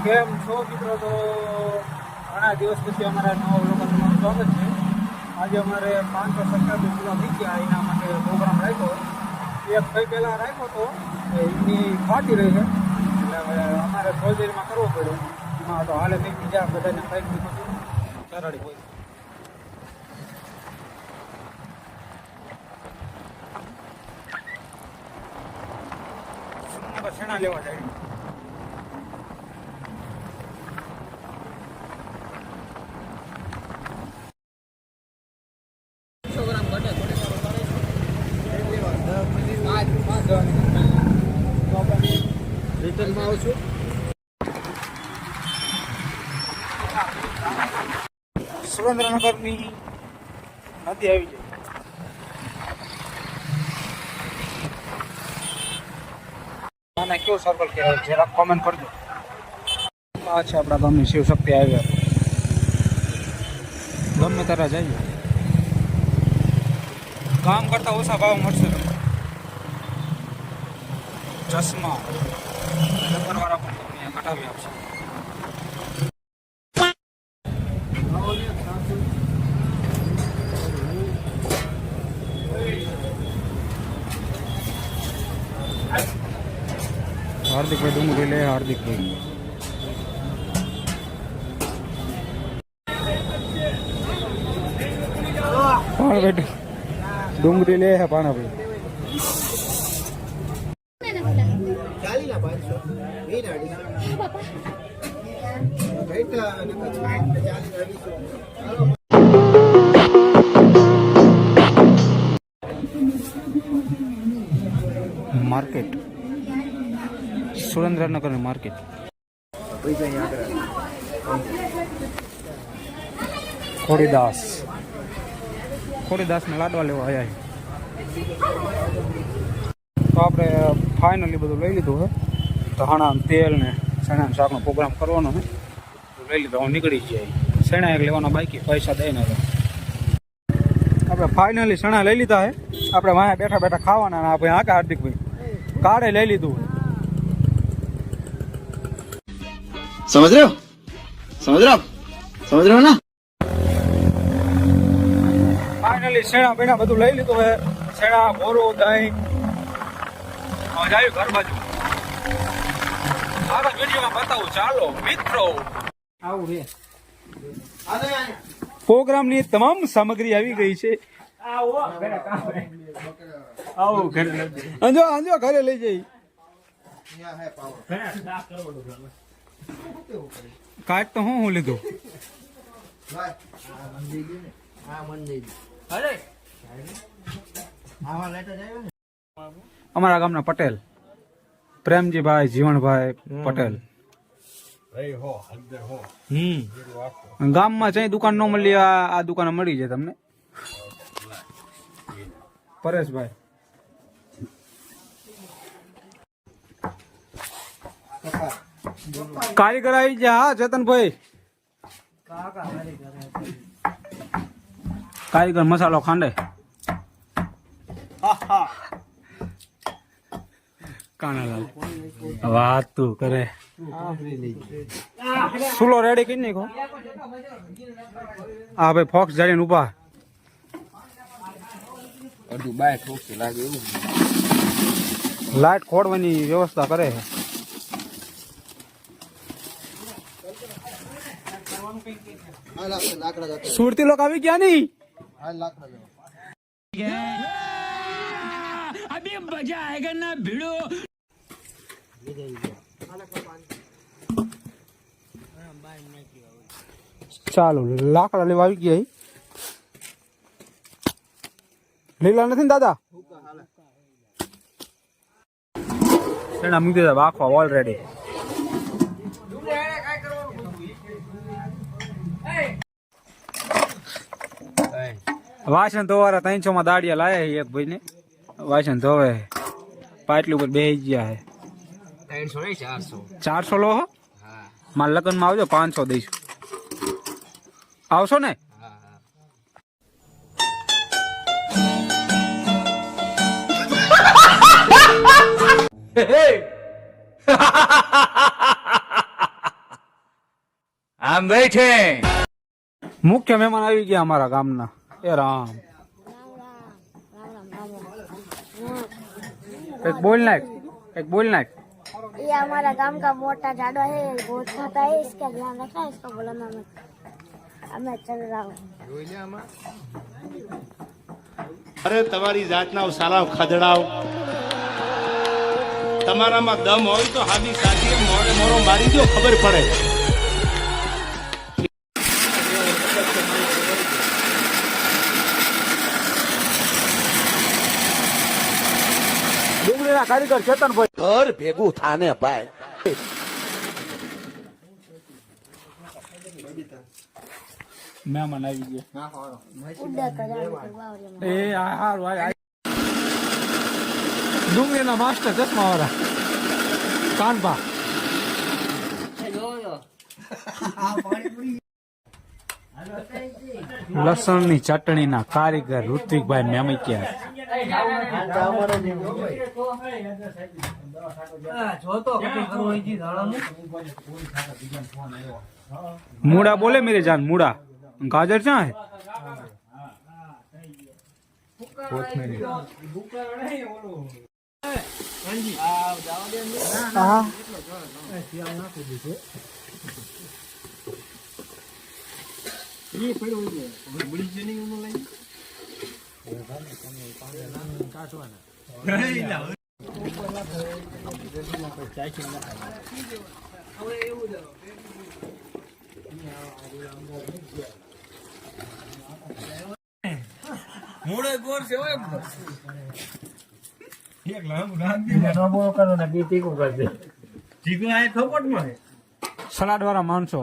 કેમ છો મિત્રો? તો ઘણા દિવસ પછી અમારા નવા વ્લોગમાં તમારું સ્વાગત છે. આજે અમારે 500 સબસ્ક્રાઈબર પૂરા થઈ ગયા, એના માટે પ્રોગ્રામ રાખ્યો. એક ભાઈ પહેલાં રાખ્યો હતો, એમની ફાટી રહી છે, એટલે હવે અમારે સોલ્જરીમાં કરવો પડ્યો. એમાં તો હાલે કંઈક બીજા બધાને કંઈક બીજું ચરાડી હોય. શેણા લેવા જાય. રિટર્નમાં આવું છું. સુરેન્દ્રનગરની નદી આવી જાય. આને કેવું સર્કલ કહેવાય જરાક કોમેન્ટ કરજો. આ છે આપણા ગામની શિવશક્તિ હાઈવે. ગમે ત્યારે જઈએ, ગામ કરતાં ઓછા ભાવ મળશે તમને. ચશ્મા રબરવાળા પણ તમને કઢાવી આપશે. હાર્દિકભાઈ ડુંગળી લે. હાર્દિકભાઈ પાણાભાઈ ડુંગળી લે છે. પાણાભાઈ માર્કેટ, સુરેન્દ્રનગર માર્કેટ. ખોડીદાસને લાડવા લેવા આવ્યા. તો આપણે ફાઇનલી બધું લઈ લીધું છે. ધાણા તેલ ને ચણાના શાકનો પ્રોગ્રામ કરવાનો છે. લઈ લીધો, હું નીકળી જાય. ચણા એક લેવાના બાકી, પૈસા દઈને આપણે ફાઇનલી ચણા લઈ લીધા છે. આપણે વાયા બેઠા બેઠા ખાવાના. આ ભાઈ હા કે હાર્દિકભાઈ કાઢે લઈ લીધું. समझ रहे हो ना. ફાઇનલી શેણા પીણા બધું લઈ લીધું છે. શેણા, બોરો, દહીં. જાય ઘર બાજુ. આગળ વિડીયોમાં બતાવું. ચાલો મિત્રો, આવું છે. પ્રોગ્રામની તમામ સામગ્રી આવી ગઈ છે. આવો ઘરે અંજો ઘરે લઈ જઈ. કાટ તો હું લીધું. અમારા ગામના પટેલ પ્રેમજીભાઈ જીવણભાઈ પટેલ. ગામમાં જઈ દુકાન ન મળી, આ દુકાને મળી જાય તમને. પરેશભાઈ કારીગર આવી ગયા. હા ચેતનભાઈ કારીગર મસાલો ખાંડે. કાનાલાલ વાત તું કરે. સુલો રેડી કરી નાખો. હા ભાઈ ફોક્સ જાળીને ઉભા. લાઈટ ખોડવાની વ્યવસ્થા કરે છે. સુરતી લોકો આવી ગયા નહીં. અભી મજા આયેગા ના ભીડો. ચાલો લાકડા લેવા આવી ગયા. લીલા નથી ને દાદા? શેણા મૂકી દીધા બાખવા ઓલરેડી. વાસણ ધોવાના 300 માં દાડિયા લાયા. એક ભાઈ ને વાસણ ધોવે પાટલી ઉપર બેસી ગયા હે. 400 લો. મારા લગ્ન માં આવજો, 500 દઈશું. આવશો ને? हम बैठे મુખ્ય મહેમાન આવી ગયા અમારા ગામના. એ રામ, એક બોલ નાખ, એક બોલ નાખ. ये हमारा गांव का मोटा झाड़ो है, बहुत खाता है, इसका ध्यान रखना, इसको बुलाना मत. अब मैं चल रहा हूँ. અરે તમારી જાતના સાલા ખદડાવ તમારામાં દમ હોય તો હાદી સાચી મોરે મોરો મારી દો, ખબર પડે. ડુંગળીના કારીગર ચેતનભાઈ ઘર ભેગું થાને ભાઈ. મહેમાન આવી ગયા. उड़ा कर जाने के बाद એ હારું હાલ. ડુંગળીના માસ્ટર ચશ્મા વાળા કાનભા. લસણની ચટણીના કારીગર ઋત્વિકભાઈ મેમકિયા. મૂડા બોલે મેરે જાન, મૂડા ગાજર ક્યાં હે? સલાડ વાળા માણસો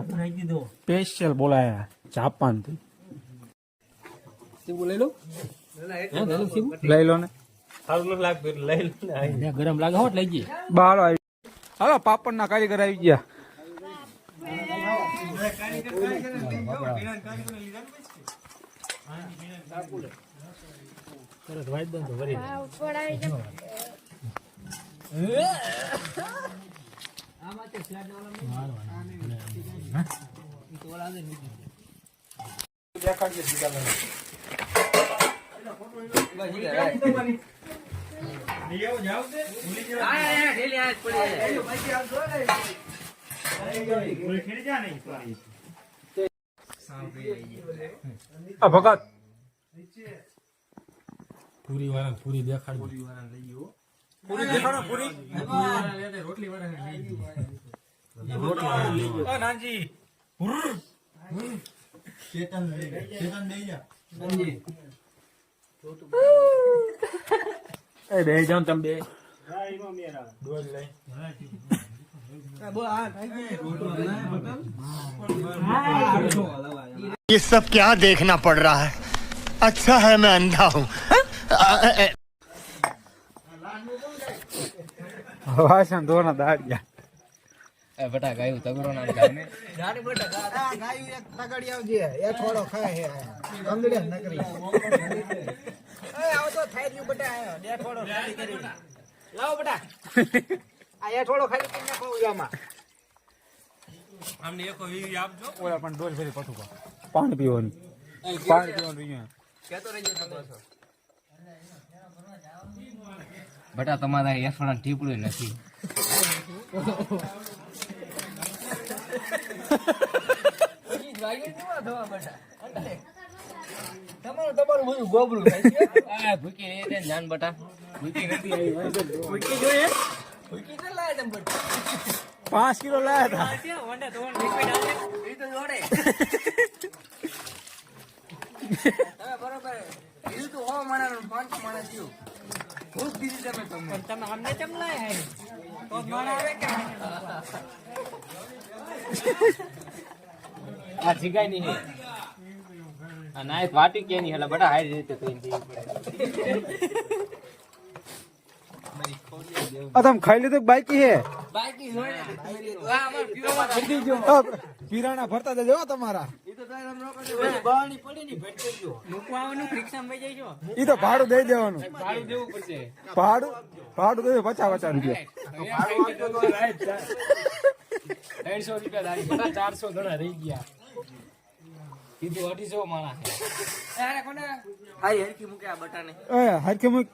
સ્પેશિયલ બોલાયા જાપાન થી. લઈ લો ને, ગરમ લાગે હોટ લઈ જઈએ. બાળો આવી. હાલો, પાપડ ના કારીગર આવી ગયા. ભગત પૂરી વાળા પૂરી દેખાડ. પૂરી વાળા લઈ ગયો. પૂરી દેખાડો. પૂરી રોટલી વાળા લઈ ગયો. રોટલી વાળા લઈ ગયો. નાનજી ચેતન લઈ જા. નાનજી એ બે જાવ તમે બે. દોડ લઈ. ये सब क्या देखना पड़ रहा है? अच्छा है मैं अंधा हूँ. વાસણ ધોના દાડિયા. बटा गायु तगड़ो नाम गाने ગાડી બેટા ગાયું એક તગડી આવજે એ થોડો ખાય હે ગંગડે નકરી. એ આવો તો થઈ ગયું બેટા, આયો બે થોડો ખાલી કરી લાવો બેટા. આ એ થોડો ખાલી કરી નાખો ઉયામાં. આમને એકો વી આપજો. ઓલા પણ ડોલ ફેરી પઠું પા. પાણી પીવાનું. પાણી પીવાનું રહ્યું. કેતો રહેજો તો બસ. बटा તમારા એફણા ટીપડું નથી. તમારું બધું ગોબરું થાય છે. આ ભૂકી રે દે જાન બટા. ભૂકી નથી આવી. ભૂકી જોઈએ ભૂકી તો લાય તમ બેટા. 5 કિલો લાયા હતા. એ તો જોડે તમે બરોબર કીધું તો હો માણસ 5 માણસ થયું. ખૂબ બીજી તમે તમે અમને કેમ લાય હે તો માણા આવે કે આ જીગાઈ નહીં હે. આ નાય વાટી કે નહીં હલા બટા હારી રીતે કઈ દે. આ તમે ખાઈ લીધું બાકી હે? બાકી જોડે આ અમાર પીવામાં ભરી જો પીરાણા ભરતા દેજો તમારા. ઈ તો તારે હમણો કરી બાણી પડી ની ભટકે ગયો મૂકવાનું રિક્ષામાં વઈ જાય છો. ઈ તો ભાડું દઈ દેવાનું. ભાડું દેવું પડશે. ભાડું દેજો 50 રૂપિયા. 150 રૂપિયા દાડી બટા 400 ગણા રહી ગયા કીધું 250 માણા અરે કોને હારી હરકી મૂકે આ બટાને હરખે મૂક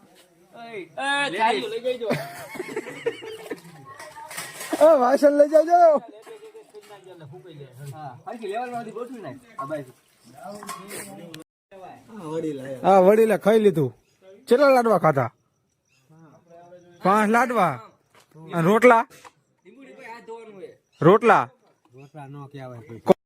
ચાલ્યો લઈ જઈજો વાસણ લઈ જાજો હા હરકી લેવલ માંથી ગોઠવી નાખ આ બાજુ હા વડીલે ખાઈ લીધું કેટલા લાડવા ખાધા 5 લાડવા અને રોટલા લીંબુડી ભાઈ હાથ ધોવાનું હોય રોટલા રોટલા નો કહેવાય